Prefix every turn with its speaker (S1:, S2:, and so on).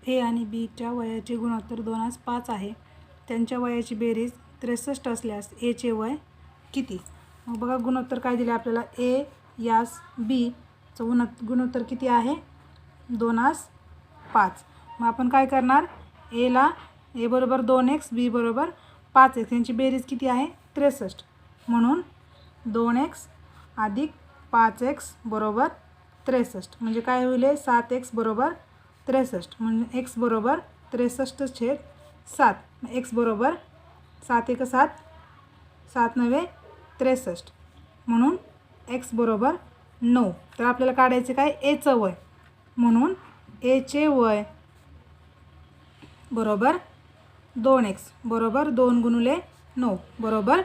S1: ए आणि बीच्या वयाचे गुणोत्तर 2:5 आहे. त्यांच्या वयाची बेरीज 63 असल्यास एचे वय किती? मग बघा गुणोत्तर काय दिले आपल्याला, ए यास बीचं गुणोत्तर किती आहे, 2:5. मग आपण काय करणार, एला ए बरोबर 2x, बी बरोबर 5x, यांची बेरीज किती आहे 63. म्हणून 2x अधिक 5x बरोबर 63. म्हणजे काय होईल, 7x बरोबर 63. म्हणजे x बरोबर 63/7. x बरोबर 7 × 7 7 × 9 63. म्हणून x बरोबर 9. तर आपल्याला काढायचे काय, एचं वय. म्हणून एचे वय बरोबर 2x बरोबर 2 × 9 बरोबर